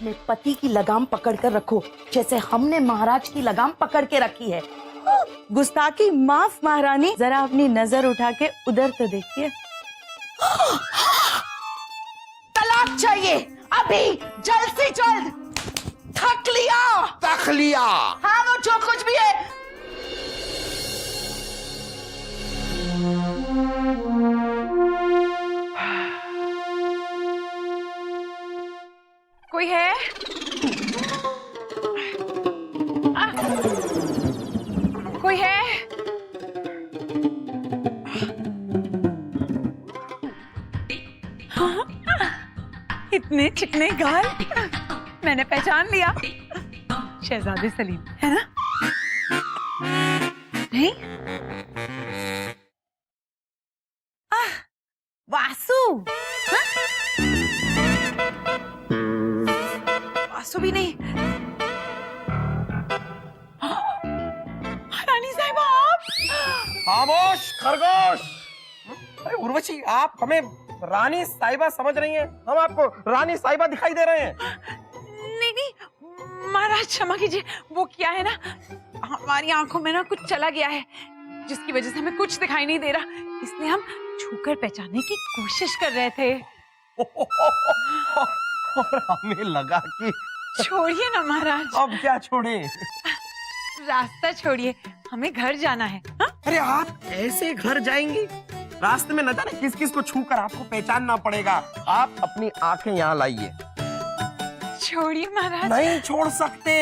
अपने पति की लगाम पकड़ कर रखो, जैसे हमने महाराज की लगाम पकड़ के रखी है। गुस्ताखी माफ महारानी, जरा अपनी नजर उठा के उधर तो देखिए। तलाक चाहिए अभी, जल्द से जल्द। थक लिया। हाँ, वो जो कुछ भी है। कोई है? कोई है? इतने चिकने गाल, मैंने पहचान लिया। शहजादे सलीम है ना? नहीं? वासु। हाँ? वासु भी नहीं। रानी साहिबा आप? खामोश खरगोश। अरे उर्वशी, आप हमें रानी साहिबा समझ रही हैं, हम आपको रानी साहिबा दिखाई दे रहे हैं। नहीं नहीं महाराज क्षमा कीजिए, वो क्या है ना, हमारी आंखों में ना कुछ चला गया है, जिसकी वजह से हमें कुछ दिखाई नहीं दे रहा, इसलिए हम छूकर पहचानने की कोशिश कर रहे थे। और हमें लगा कि छोड़िए ना महाराज। अब क्या छोड़े? रास्ता छोड़िए, हमें घर जाना है। हा? अरे आप ऐसे घर जाएंगी? रास्ते में न जाने किस किस को छूकर आपको पहचानना पड़ेगा। आप अपनी आंखें यहाँ लाइए। छोड़िए महाराज। नहीं छोड़ सकते,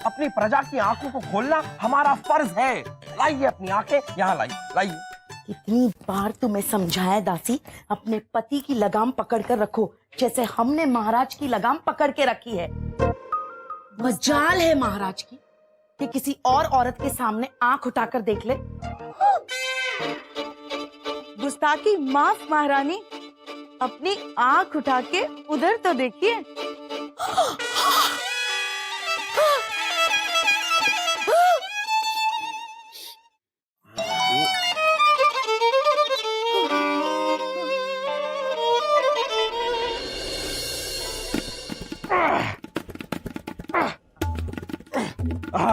अपनी प्रजा की आंखों को खोलना हमारा फर्ज है। लाइए अपनी आंखें यहाँ, लाइए। कितनी बार तुम्हें समझाया दासी, अपने पति की लगाम पकड़ कर रखो, जैसे हमने महाराज की लगाम पकड़ के रखी है। मजाल है महाराज की कि किसी और औरत के सामने आंख उठाकर देख ले। गुस्ताखी माफ महारानी, अपनी आंख उठा के उधर तो देखिए।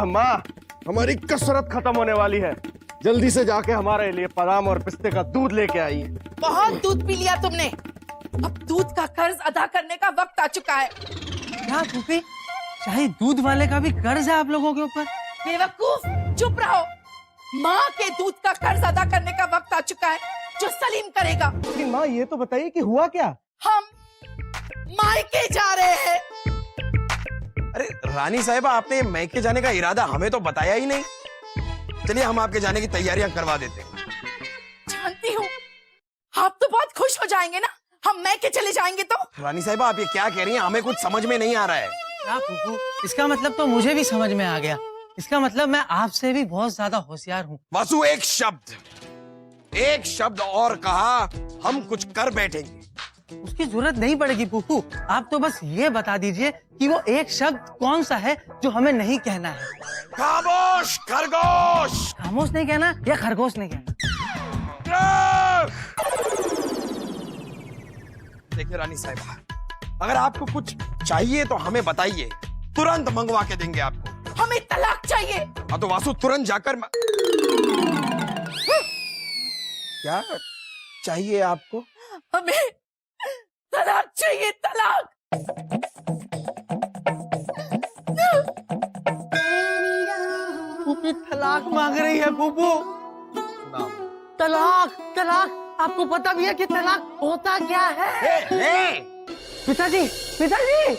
माँ, हमारी कसरत खत्म होने वाली है, जल्दी से जाके हमारे लिए बादाम और पिस्ते का दूध लेके आइए। बहुत दूध पी लिया तुमने, अब दूध का कर्ज अदा करने का वक्त आ चुका है। क्या फूफी, चाहे दूध वाले का भी कर्ज है आप लोगों के ऊपर? बेवकूफ, चुप रहो। माँ के दूध का कर्ज अदा करने का वक्त आ चुका है, जो सलीम करेगा। लेकिन माँ ये तो बताइए कि हुआ क्या? हम मायके जा रहे हैं। अरे रानी साहिबा, आपने मैके जाने का इरादा हमें तो बताया ही नहीं। चलिए हम आपके जाने की तैयारियां करवा देते हैं। जानती हूँ, आप तो बहुत खुश हो जाएंगे ना, हम मैके चले जाएंगे तो। रानी साहिबा, आप ये क्या कह रही हैं? हमें कुछ समझ में नहीं आ रहा है। क्या फूफू, इसका मतलब तो मुझे भी समझ में आ गया। इसका मतलब मैं आपसे भी बहुत ज्यादा होशियार हूँ। वासु, एक शब्द और कहा हम कुछ कर बैठेंगे। उसकी जरूरत नहीं पड़ेगी फूफू, आप तो बस ये बता दीजिए कि वो एक शब्द कौन सा है जो हमें नहीं कहना है। खामोश खरगोश। खामोश नहीं कहना या खरगोश नहीं कहना? देखिए रानी साहिबा, अगर आपको कुछ चाहिए तो हमें बताइए, तुरंत मंगवा के देंगे आपको। हमें तलाक चाहिए। हाँ तो वासु, तुरंत जाकर क्या चाहिए आपको? हमें तलाक चाहिए, तलाक। फूफी तलाक मांग रही है फूफू। तलाक, तलाक। आपको पता भी है कि तलाक होता क्या है? पिताजी, पिताजी,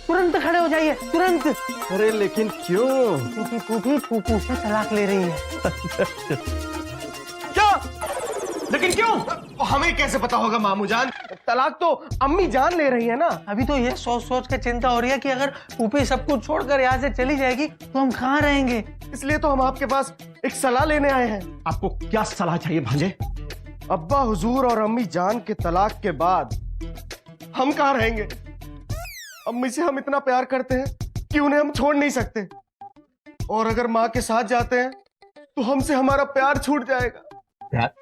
तुरंत खड़े हो जाइए, तुरंत। अरे लेकिन क्यों? क्योंकि फूफी फूफू से तलाक ले रही है। क्या? लेकिन क्यों? हमें कैसे पता होगा मामू जान? तलाक तो अम्मी जान ले रही है ना। अभी तो ये सोच सोच के चिंता हो रही है कि अगर फूफी सब कुछ छोड़कर यहाँ से चली जाएगी तो हम कहाँ रहेंगे। इसलिए तो हम आपके पास एक सलाह लेने आए हैं। आपको क्या सलाह चाहिए भांजे? अब्बा हुजूर और अम्मी जान के तलाक के बाद हम कहाँ रहेंगे? अम्मी से हम इतना प्यार करते हैं कि उन्हें हम छोड़ नहीं सकते, और अगर माँ के साथ जाते हैं तो हमसे हमारा प्यार छूट जाएगा। प्यार?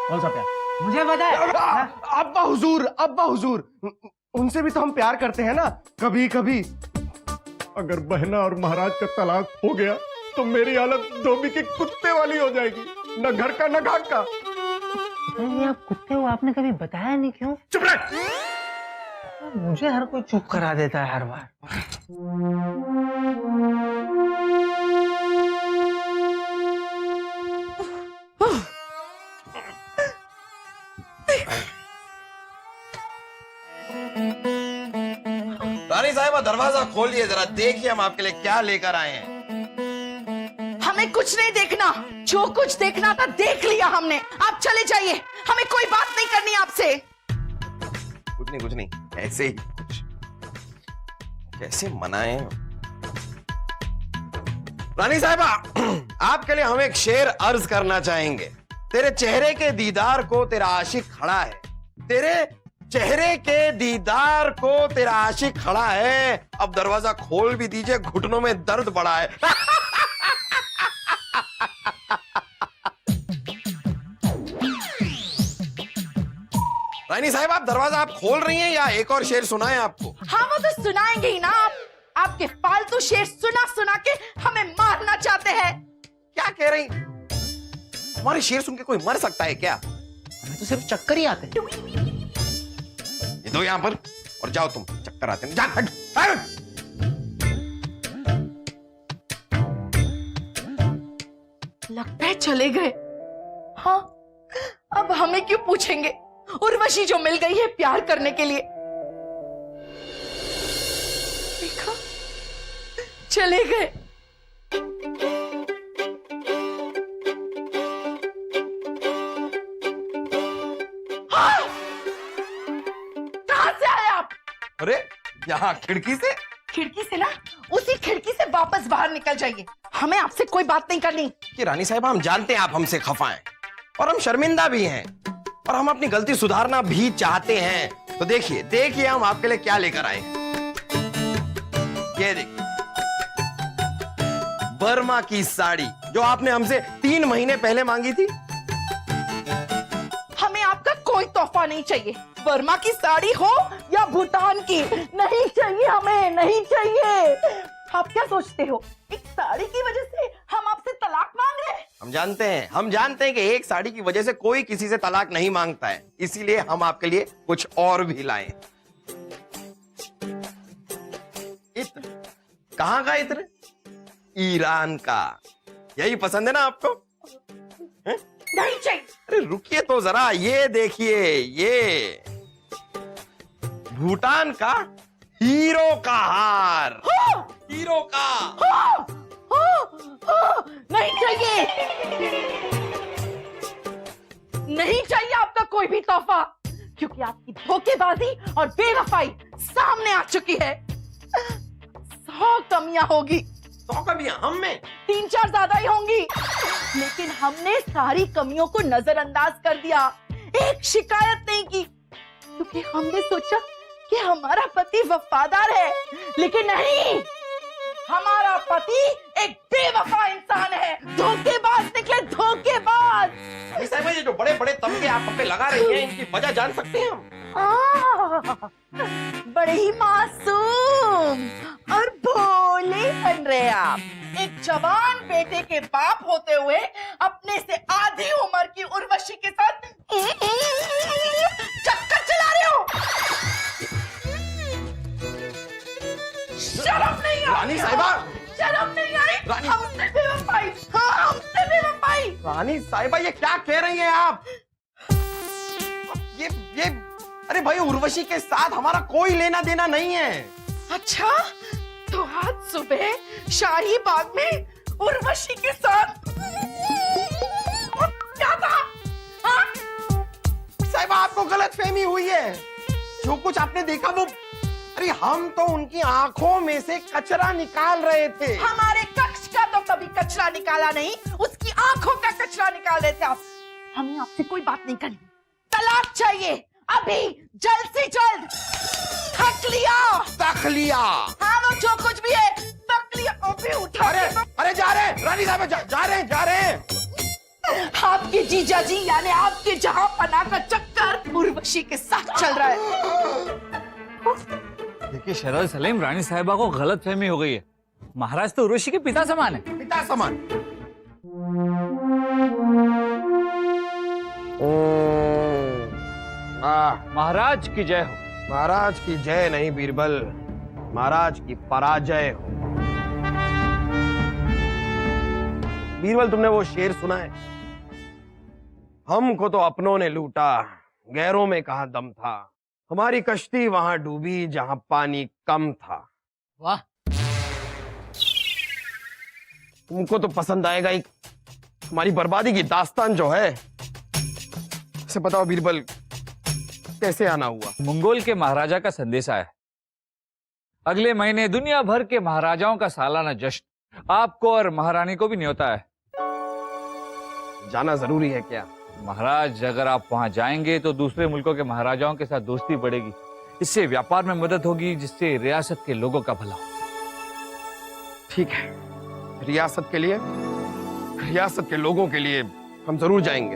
कौन सा प्यार? मुझे बताए। अब्बा हुजूर, अब्बा हुजूर, उनसे भी तो हम प्यार करते हैं ना कभी कभी। अगर बहना और महाराज का तलाक हो गया तो मेरी हालत धोबी के कुत्ते वाली हो जाएगी, न घर का न घाट का। पिताजी आप कुत्ते हो, आपने कभी बताया नहीं क्यों? चुप रह। मुझे हर कोई चुप करा देता है हर बार। रानी साहिबा दरवाजा खोलिए जरा, देखिए हम आपके लिए क्या लेकर आए हैं। हमें कुछ नहीं देखना, जो कुछ देखना था देख लिया हमने। आप चले जाइए, हमें कोई बात नहीं करनी आपसे। कुछ नहीं ऐसे ही कुछ कैसे मनाएं। रानी साहिबा आपके लिए हम एक शेर अर्ज करना चाहेंगे। तेरे चेहरे के दीदार को तेरा आशिक खड़ा है, तेरे चेहरे के दीदार को तेरा आशिक खड़ा है। अब दरवाजा खोल भी दीजिए, घुटनों में दर्द बढ़ा है। रानी साहब आप दरवाजा आप खोल रही हैं या एक और शेर सुनाएं आपको? हाँ वो तो सुनाएंगे ही ना। आप आपके फालतू शेर सुना सुना के हमें मारना चाहते हैं। क्या कह रही? हमारे शेर सुन के कोई मर सकता है क्या? हमें तो सिर्फ चक्कर ही आते हैं। ये दो यहां पर और जाओ, तुम चक्कर आते हैं। जा, हट, हट। लगता है चले गए। हाँ अब हमें क्यों पूछेंगे? उर्वशी जो मिल गई है प्यार करने के लिए। देखा, चले गए। हाँ! कहां से आए आप? अरे यहाँ खिड़की से? खिड़की से ना, उसी खिड़की से वापस बाहर निकल जाइए। हमें आपसे कोई बात नहीं करनी। कि रानी साहब हम जानते हैं आप हमसे खफा हैं और हम शर्मिंदा भी हैं और हम अपनी गलती सुधारना भी चाहते हैं। तो देखिए देखिए हम आपके लिए क्या लेकर आए हैं। ये देखिए बर्मा की साड़ी जो आपने हमसे 3 महीने पहले मांगी थी। हमें आपका कोई तोहफा नहीं चाहिए। बर्मा की साड़ी हो या भूटान की, नहीं चाहिए, हमें नहीं चाहिए। आप क्या सोचते हो, एक साड़ी की वजह से हम आपसे तलाक मांग रहे हैं? हम जानते हैं कि एक साड़ी की वजह से कोई किसी से तलाक नहीं मांगता है, इसीलिए हम आपके लिए कुछ और भी लाए। इत्र कहाँ का इत्र? ईरान का। यही पसंद है ना आपको? है? नहीं चाहिए। अरे रुकिए तो जरा, ये देखिए, ये भूटान का हीरो का हार। हाँ! हीरो का। हाँ! नहीं चाहिए, नहीं चाहिए आपका कोई भी तोहफा, क्योंकि आपकी धोखेबाजी और बेवफाई सामने आ चुकी है। 100 कमियां होगी। 100 कमियां हम में? 3-4 ज्यादा ही होंगी, लेकिन हमने सारी कमियों को नजरअंदाज कर दिया, एक शिकायत नहीं की, क्योंकि हमने सोचा कि हमारा पति वफादार है, लेकिन नहीं, हमारा पति एक बेवफा इंसान है, धोखेबाज निकले, धोखेबाज। साहिबा ये जो बड़े बड़े तमगे आप पे लगा रही हैं, इनकी वजह जान सकते हैं हम? बड़े ही मासूम और भोले बन रहे आप। एक जवान बेटे के बाप होते हुए अपने से आधी उम्र की उर्वशी के साथ चक्कर चला रहे हो। शर्म नहीं आई? रानी साहिबा, शर्म नहीं आई? रानी- हमसे बेवफाई, हाँ हमसे बेवफाई। रानी साहिबा ये क्या कह रही हैं आप? ये अरे भाई उर्वशी के साथ हमारा कोई लेना देना नहीं है। अच्छा, तो आज सुबह शाही बाग में उर्वशी के साथ क्या था? हाँ? साहिबा आपको गलतफहमी हुई है। जो कुछ आपने देखा वो, अरे हम तो उनकी आंखों में से कचरा निकाल रहे थे। हमारे कक्ष का तो कभी कचरा निकाला नहीं, उसकी आंखों का कचरा निकाल रहे थे आप। हमें आपसे कोई बात नहीं करनी, तलाक चाहिए अभी, जल्द से जल्द। थक लिया। तक लिया? हाँ वो जो कुछ भी है, तक लिया। अभी उठा। अरे जा रहे हैं रानी साहब, जा रहे हैं। आपके जीजा जी यानी आपके जहां पना का चक्कर उर्वशी के साथ चल रहा है। देखिए शहजाद सलीम, रानी साहिबा को गलत फहमी हो गई है। महाराज तो उर्वशी के पिता समान है। पिता समान। महाराज की जय हो। महाराज की जय नहीं बीरबल, महाराज की पराजय हो। बीरबल, तुमने वो शेर सुना है? हमको तो अपनों ने लूटा, गैरों में कहां दम था। हमारी कश्ती वहां डूबी जहां पानी कम था। वाह। तुमको तो पसंद आएगा ही। हमारी बर्बादी की दास्तान जो है, इसे बताओ बीरबल, कैसे आना हुआ? मंगोल के महाराजा का संदेश आया है। अगले महीने दुनिया भर के महाराजाओं का सालाना जश्न, आपको और महारानी को भी न्योता है। जाना जरूरी है क्या? महाराज, अगर आप वहां जाएंगे तो दूसरे मुल्कों के महाराजाओं के साथ दोस्ती बढ़ेगी। इससे व्यापार में मदद होगी, जिससे रियासत के लोगों का भला हो। ठीक है, रियासत के लिए, रियासत के लोगों के लिए हम जरूर जाएंगे,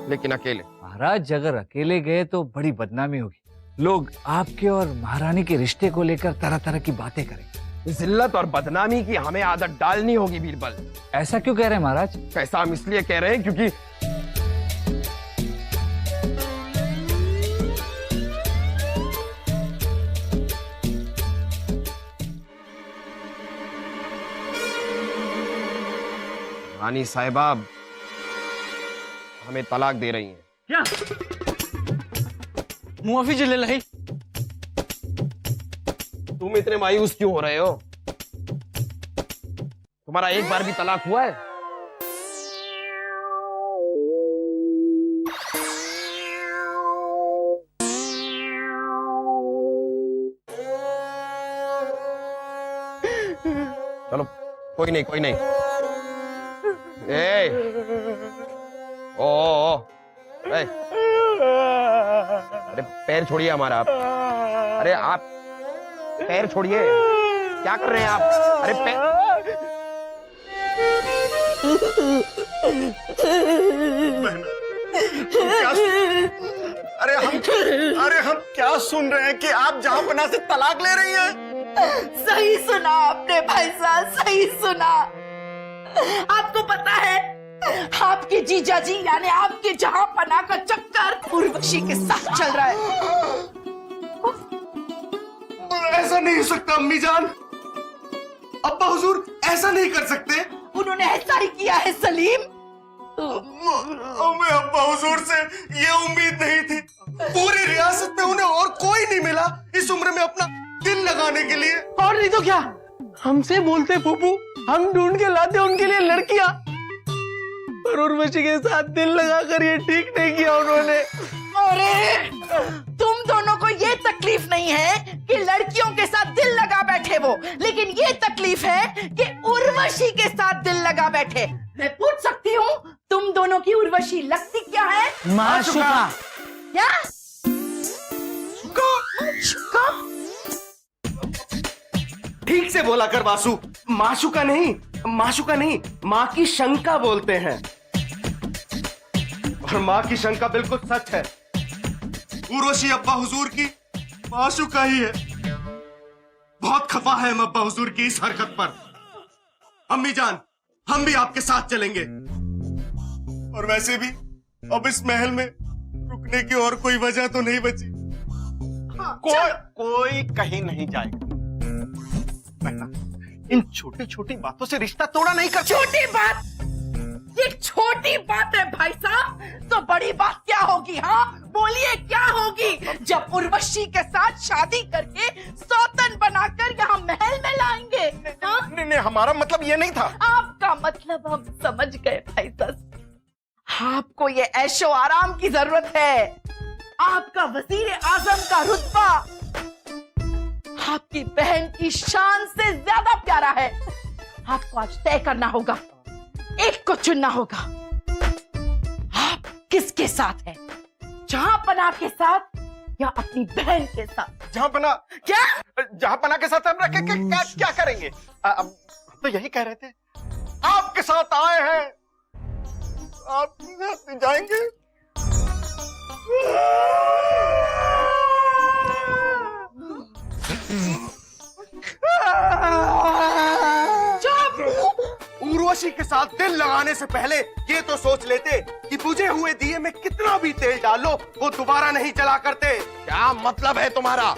लेकिन अकेले। महाराज, अगर अकेले गए तो बड़ी बदनामी होगी। लोग आपके और महारानी के रिश्ते को लेकर तरह तरह की बातें करेंगे। जिल्लत और बदनामी की हमें आदत डालनी होगी बीरबल। ऐसा क्यों कह रहे हैं महाराज? ऐसा हम इसलिए कह रहे हैं क्योंकि रानी साहिबा हमें तलाक दे रही हैं। क्या मुआफी ले लाई? तुम इतने मायूस क्यों हो रहे हो? तुम्हारा एक बार भी तलाक हुआ है? चलो, कोई नहीं, कोई नहीं। ए, ओ, ए, अरे पैर छोड़िए हमारा आप। अरे आप पैर छोड़िए, क्या कर रहे हैं आप? अरे अरे हम क्या सुन रहे हैं कि आप जहांपना से तलाक ले रही हैं? सही सुना आपने भाई साहब, सही सुना। आपको पता है, आपके जीजा जी यानी आपके जहांपना का चक्कर उर्वशी के साथ चल रहा है। ऐसा नहीं हो सकता अम्मी जान, अब्बा हुजूर ऐसा नहीं कर सकते। उन्होंने ऐसा ही किया है सलीम। हमें अब्बा हुजूर से ये उम्मीद नहीं थी। पूरी रियासत में उन्हें और कोई नहीं मिला इस उम्र में अपना दिल लगाने के लिए। और नहीं तो क्या, हमसे बोलते फूफू, हम ढूंढ के लाते उनके लिए लड़कियां, और उर्वशी के साथ दिल लगाकर ये ठीक नहीं किया उन्होंने। अरे तुम दोनों को ये तकलीफ नहीं है कि लड़कियों के साथ दिल लगा बैठे वो, लेकिन ये तकलीफ है कि उर्वशी के साथ दिल लगा बैठे। मैं पूछ सकती हूँ, तुम दोनों की उर्वशी लगती क्या है? माशुका। क्या? माशुका? ठीक से बोला कर वासु, माशुका नहीं, माशुका नहीं, माँ की शंका बोलते हैं। और माँ की शंका बिल्कुल सच है। उर्वशी अब्बा हुजूर की माशुका ही है। बहुत खफा है हम अब्बा हुजूर की इस हरकत पर। अम्मी जान, हम भी आपके साथ चलेंगे। और वैसे भी अब इस महल में रुकने की और कोई वजह तो नहीं बची। कोई कहीं नहीं जाएगा। इन छोटी छोटी बातों से रिश्ता तोड़ा नहीं कर। छोटी बात? ये छोटी बात है भाई साहब, तो बड़ी बात क्या होगी? हाँ बोलिए, क्या होगी जब उर्वशी के साथ शादी करके सौतन बनाकर यहाँ महल में लाएंगे? हाँ? नहीं, हमारा मतलब ये नहीं था। आपका मतलब हम समझ गए भाई साहब। आपको ये ऐशो आराम की जरूरत है। आपका वजीर आजम का रुतबा आपकी बहन की शान से ज्यादा प्यारा है। आपको आज तय करना होगा, एक को चुनना होगा। आप किसके साथ हैं? जहांपना के साथ या अपनी बहन के साथ? जहांपना। क्या? जहांपना के साथ हम क्या करेंगे? हम तो यही कह रहे थे, आपके साथ आए हैं, आपके साथ जाएंगे। उर्वशी के साथ दिल लगाने से पहले ये तो सोच लेते कि बुझे हुए दिए में कितना भी तेल डालो वो दोबारा नहीं जला करते। क्या मतलब है तुम्हारा?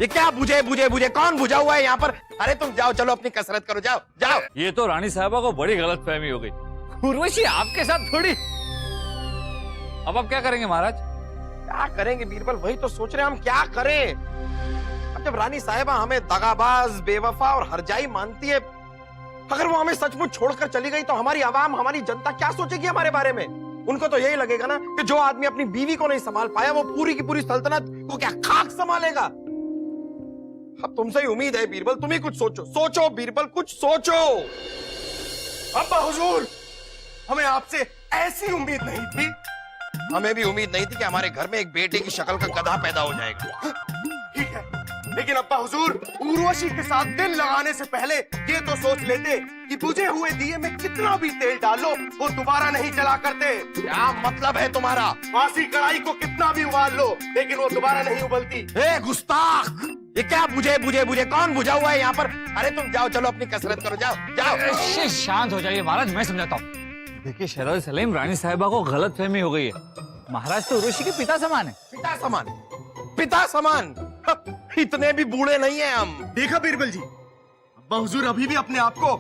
ये क्या बुझे बुझे बुझे, कौन बुझा हुआ है यहाँ पर? अरे तुम जाओ, चलो अपनी कसरत करो, जाओ जाओ। ये तो रानी साहबा को बड़ी गलतफहमी हो गई। उर्वशी आपके साथ थोड़ी। अब आप क्या करेंगे महाराज? क्या करेंगे बीरबल, वही तो सोच रहे हैं हम क्या करें। अब जब रानी साहिबा हमें दगाबाज, बेवफा और हरजाई मानती है, अगर वो हमें सचमुच छोड़कर चली गई तो हमारी आवाम, हमारी जनता क्या सोचेगी हमारे बारे में? उनको तो यही लगेगा ना कि जो आदमी अपनी बीवी को नहीं संभाल पाया वो पूरी की पूरी सल्तनत को क्या खाक संभालेगा। अब तुमसे ही उम्मीद है बीरबल, तुम ही कुछ सोचो, सोचो बीरबल, कुछ सोचो। अब्बा हुजूर, हमें आपसे ऐसी उम्मीद नहीं थी। हमें भी उम्मीद नहीं थी कि हमारे घर में एक बेटे की शक्ल का गधा पैदा हो जाएगा। ठीक है, लेकिन अब्बा हुजूर, उर्वशी के साथ दिल लगाने से पहले ये तो सोच लेते कि बुझे हुए दिए में कितना भी तेल डालो वो दोबारा नहीं जला करते। क्या मतलब है तुम्हारा? फांसी कढ़ाई को कितना भी उबाल लो लेकिन वो दोबारा नहीं उबलती। ए गुस्ताख, ये क्या बुझे बुझे बुझे, कौन बुझा हुआ है यहाँ पर? अरे तुम जाओ, चलो अपनी कसरत करो, जाओ जाओ। शांत हो जाइए महाराज, मैं समझाता हूँ। देखिए शहजादी सलीम, रानी साहिबा को गलतफहमी हो गई है। महाराज तो उर्वशी के पिता समान है। पिता समान? पिता समान? इतने भी बूढ़े नहीं है हम। देखा बीरबल जी, अब्बा हुजूर अभी भी अपने आप को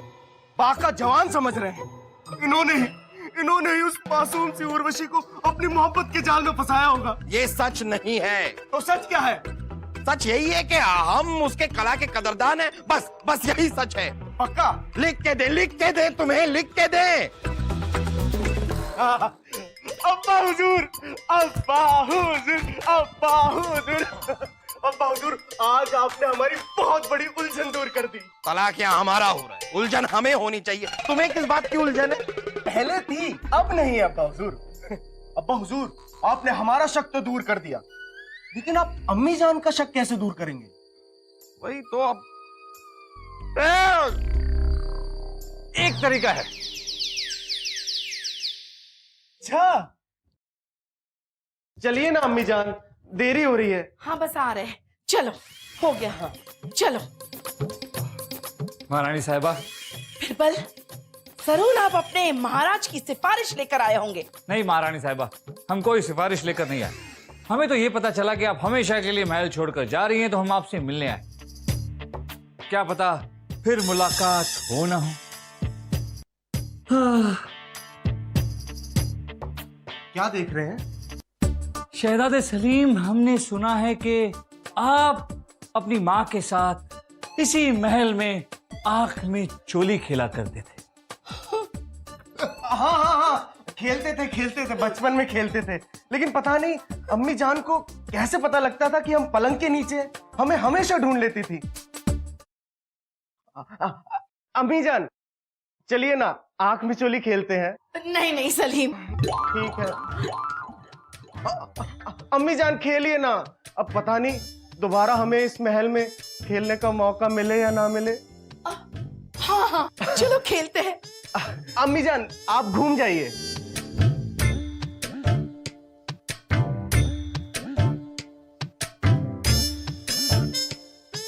बाका जवान समझ रहे हैं। इन्होंने ही उस मासूम सी उर्वशी को अपनी मोहब्बत के जाल में फंसाया होगा। ये सच नहीं है। तो सच क्या है? सच यही है कि हम उसके कला के कदरदान हैं। बस यही सच है। पक्का? लिख के दे, तुम्हें लिख के दे। अब्बा हुजूर, अब्बा हुजूर, अब्बा हुजूर, अब्बा हुजूर, आज आपने हमारी बहुत बड़ी उलझन दूर कर दी। तलाक यहाँ हमारा हो रहा है, उलझन हमें होनी चाहिए। तुम्हें किस बात की उलझन है? पहले थी, अब नहीं है अब्बा हुजूर। अब्बा हुजूर, आपने हमारा शक तो दूर कर दिया, लेकिन आप अम्मी जान का शक कैसे दूर करेंगे? वही तो। अब एक तरीका है। अच्छा, चलिए ना अम्मी जान, देरी हो रही है। हाँ बस आ रहे हैं, चलो हो गया। हाँ चलो। महारानी साहिबा। बिरबल, जरूर आप अपने महाराज की सिफारिश लेकर आए होंगे। नहीं महारानी साहिबा, हम कोई सिफारिश लेकर नहीं आए। हमें तो ये पता चला कि आप हमेशा के लिए महल छोड़कर जा रही हैं, तो हम आपसे मिलने आए। क्या पता फिर मुलाकात हो ना हो। क्या देख रहे हैं? शहजादे सलीम, हमने सुना है कि आप अपनी माँ के साथ इसी महल में आंख में चोली खेला करते थे। हाँ, खेलते थे, बचपन में खेलते थे। लेकिन पता नहीं अम्मी जान को कैसे पता लगता था कि हम पलंग के नीचे, हमें हमेशा ढूंढ लेती थी। अम्मी जान, चलिए ना आंख में चोली खेलते हैं। नहीं सलीम। ठीक है। अम्मी जान खेलिए ना, अब पता नहीं दोबारा हमें इस महल में खेलने का मौका मिले या ना मिले। हाँ चलो खेलते हैं। अम्मी जान आप घूम जाइए।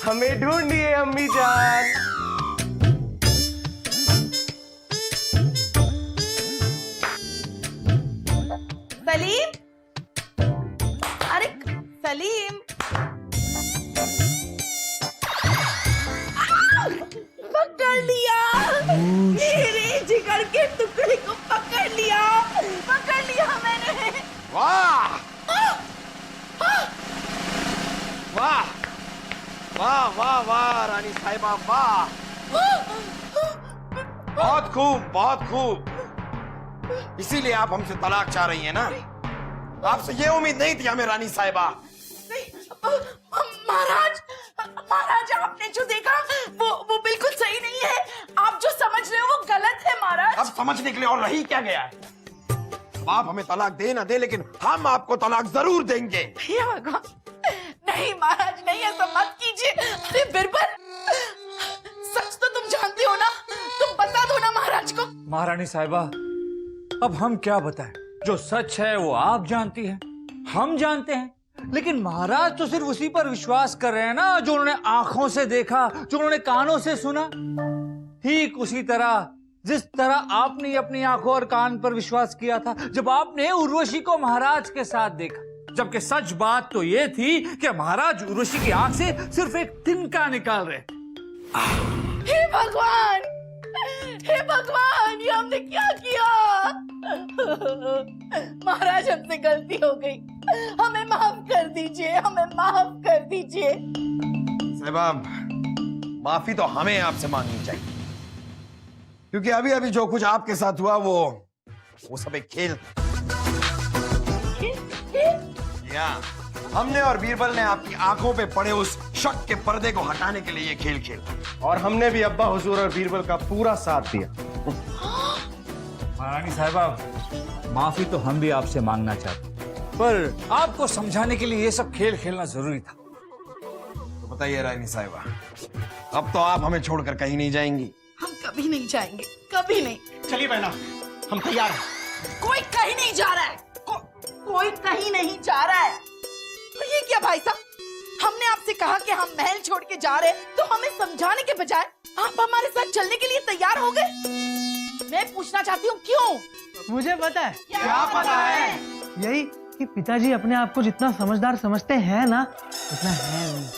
हमें ढूंढिए अम्मी जान। सलीम, अरे सलीम, पकड़ लिया। मेरे जिगर के टुकड़े को पकड़ लिया मैंने। वाह वाह वाह वाह वाह रानी साहिबा, वाह, बहुत खूब, बहुत खूब। इसीलिए आप हमसे तलाक चाह रही हैं ना? आपसे ये उम्मीद नहीं थी हमें रानी साहिबा। महाराज आपने जो देखा वो बिल्कुल सही नहीं है। आप जो समझ रहे हो वो गलत है महाराज। अब समझने के लिए और रही क्या गया है? अब आप हमें तलाक दे ना दे, लेकिन हम आपको तलाक जरूर देंगे। हे भगवान, नहीं महाराज, नहीं ऐसा मत कीजिए। अरे बिरबल, सच तो तुम जानते हो ना, तुम बता दो ना महाराज को। महारानी साहिबा, अब हम क्या बताएं? जो सच है वो आप जानती हैं, हम जानते हैं। लेकिन महाराज तो सिर्फ उसी पर विश्वास कर रहे हैं ना जो उन्होंने आंखों से देखा, जो उन्होंने कानों से सुना। ठीक उसी तरह जिस तरह आपने अपनी आंखों और कान पर विश्वास किया था जब आपने उर्वशी को महाराज के साथ देखा, जबकि सच बात तो यह थी कि महाराज उर्वशी की आंख से सिर्फ एक तिनका निकाल रहे। हे भगवान, हे भगवान, ये हमने क्या किया? महाराज हमसे गलती हो गई, हमें माफ कर दीजिए, हमें माफ कर दीजिए। साहिबा, माफी तो हमें आपसे मांगनी चाहिए, क्योंकि अभी अभी जो कुछ आपके साथ हुआ वो सब एक खेल था। या हमने और बीरबल ने आपकी आंखों पे पड़े उस शक के पर्दे को हटाने के लिए ये खेल खेला, और हमने भी अब्बा हुजूर और बीरबल का पूरा साथ दिया। महारानी साहिबा, माफी तो हम भी आपसे मांगना चाहते, पर आपको समझाने के लिए ये सब खेल खेलना जरूरी था। तो बताइए रानी साहिबा, अब तो आप हमें छोड़कर कहीं नहीं जाएंगी? हम कभी नहीं जाएंगे, कभी नहीं। चलिए बहना, हम तैयार हैं। कोई कहीं नहीं जा रहा है, कोई कहीं नहीं जा रहा है। तो ये क्या भाई साहब, हमने आपसे कहा कि हम महल छोड़ के जा रहे हैं, तो हमें समझाने के बजाय आप हमारे साथ चलने के लिए तैयार हो गए। मैं पूछना चाहती हूँ क्यों? मुझे पता है। क्या पता है? यही कि पिताजी अपने आप को जितना समझदार समझते हैं ना, उतना है नहीं।